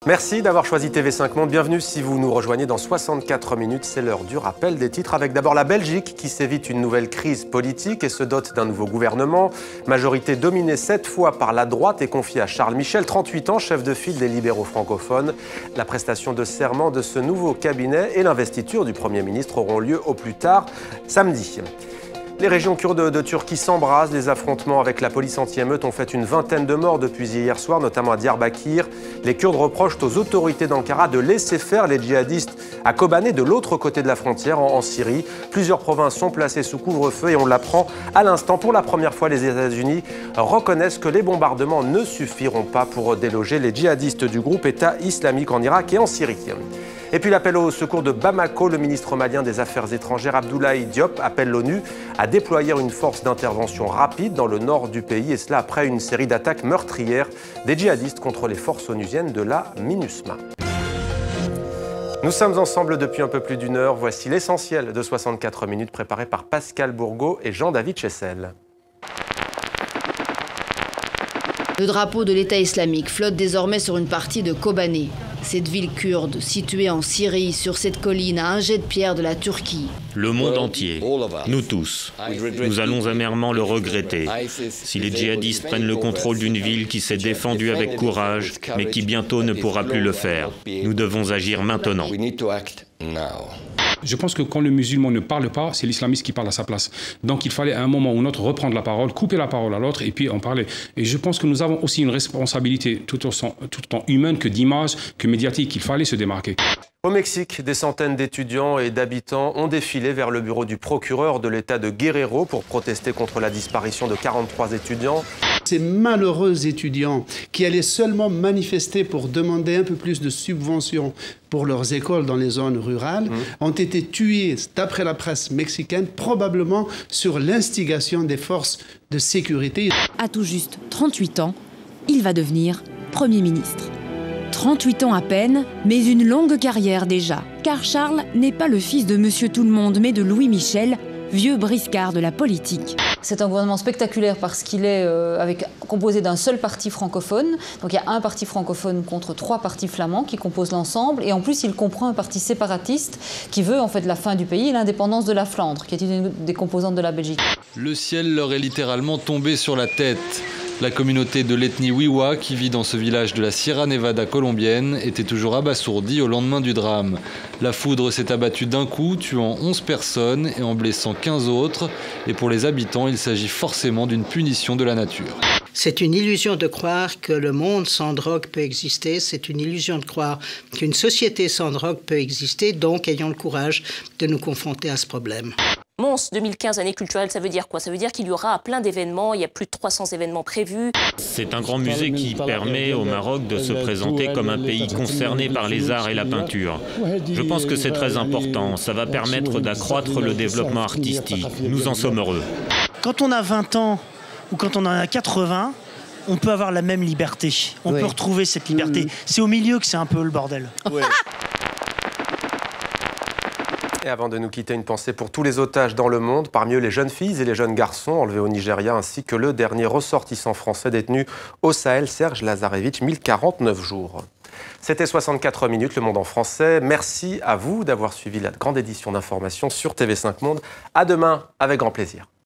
Merci d'avoir choisi TV5 Monde. Bienvenue si vous nous rejoignez dans 64 minutes. C'est l'heure du rappel des titres avec d'abord la Belgique qui s'évite une nouvelle crise politique et se dote d'un nouveau gouvernement. Majorité dominée 7 fois par la droite et confiée à Charles Michel, 38 ans, chef de file des libéraux francophones. La prestation de serment de ce nouveau cabinet et l'investiture du Premier ministre auront lieu au plus tard samedi. Les régions kurdes de Turquie s'embrasent. Les affrontements avec la police anti-émeute ont fait une vingtaine de morts depuis hier soir, notamment à Diyarbakir. Les Kurdes reprochent aux autorités d'Ankara de laisser faire les djihadistes à Kobané, de l'autre côté de la frontière, en Syrie. Plusieurs provinces sont placées sous couvre-feu et on l'apprend à l'instant. Pour la première fois, les États-Unis reconnaissent que les bombardements ne suffiront pas pour déloger les djihadistes du groupe État islamique en Irak et en Syrie. Et puis l'appel au secours de Bamako, le ministre malien des Affaires étrangères Abdoulaye Diop appelle l'ONU à déployer une force d'intervention rapide dans le nord du pays, et cela après une série d'attaques meurtrières des djihadistes contre les forces onusiennes de la MINUSMA. Nous sommes ensemble depuis un peu plus d'une heure. Voici l'essentiel de 64 minutes préparé par Pascal Bourgault et Jean-David Chessel. Le drapeau de l'État islamique flotte désormais sur une partie de Kobané. Cette ville kurde, située en Syrie, sur cette colline à un jet de pierre de la Turquie. Le monde entier, nous tous, nous allons amèrement le regretter. Si les djihadistes prennent le contrôle d'une ville qui s'est défendue avec courage, mais qui bientôt ne pourra plus le faire, nous devons agir maintenant. Je pense que quand le musulman ne parle pas, c'est l'islamiste qui parle à sa place. Donc il fallait à un moment ou un autre reprendre la parole, couper la parole à l'autre et puis en parler. Et je pense que nous avons aussi une responsabilité tout autant humaine que d'image, que médiatique. Il fallait se démarquer. Au Mexique, des centaines d'étudiants et d'habitants ont défilé vers le bureau du procureur de l'État de Guerrero pour protester contre la disparition de 43 étudiants. Ces malheureux étudiants qui allaient seulement manifester pour demander un peu plus de subventions pour leurs écoles dans les zones rurales ont été tués, d'après la presse mexicaine, probablement sur l'instigation des forces de sécurité. À tout juste 38 ans, il va devenir Premier ministre. 38 ans à peine, mais une longue carrière déjà. Car Charles n'est pas le fils de Monsieur Tout-le-Monde, mais de Louis Michel, vieux briscard de la politique. C'est un gouvernement spectaculaire parce qu'il est composé d'un seul parti francophone. Donc il y a un parti francophone contre 3 partis flamands qui composent l'ensemble. Et en plus, il comprend un parti séparatiste qui veut en fait la fin du pays et l'indépendance de la Flandre, qui est une des composantes de la Belgique. Le ciel leur est littéralement tombé sur la tête. La communauté de l'ethnie Wiwa, qui vit dans ce village de la Sierra Nevada colombienne, était toujours abasourdie au lendemain du drame. La foudre s'est abattue d'un coup, tuant 11 personnes et en blessant 15 autres. Et pour les habitants, il s'agit forcément d'une punition de la nature. C'est une illusion de croire que le monde sans drogue peut exister. C'est une illusion de croire qu'une société sans drogue peut exister. Donc, ayons le courage de nous confronter à ce problème. Mons 2015, année culturelle, ça veut dire quoi? Ça veut dire qu'il y aura plein d'événements, il y a plus de 300 événements prévus. C'est un grand musée qui permet au Maroc de se présenter comme un pays concerné par les arts et la peinture. Je pense que c'est très important, ça va permettre d'accroître le développement artistique. Nous en sommes heureux. Quand on a 20 ans ou quand on en a 80, on peut avoir la même liberté. On peut retrouver cette liberté. C'est au milieu que c'est un peu le bordel. Et avant de nous quitter, une pensée pour tous les otages dans le monde, parmi eux les jeunes filles et les jeunes garçons enlevés au Nigeria, ainsi que le dernier ressortissant français détenu au Sahel, Serge Lazarevitch, 1049 jours. C'était 64 minutes, Le Monde en français. Merci à vous d'avoir suivi la grande édition d'information sur TV5 Monde. À demain, avec grand plaisir.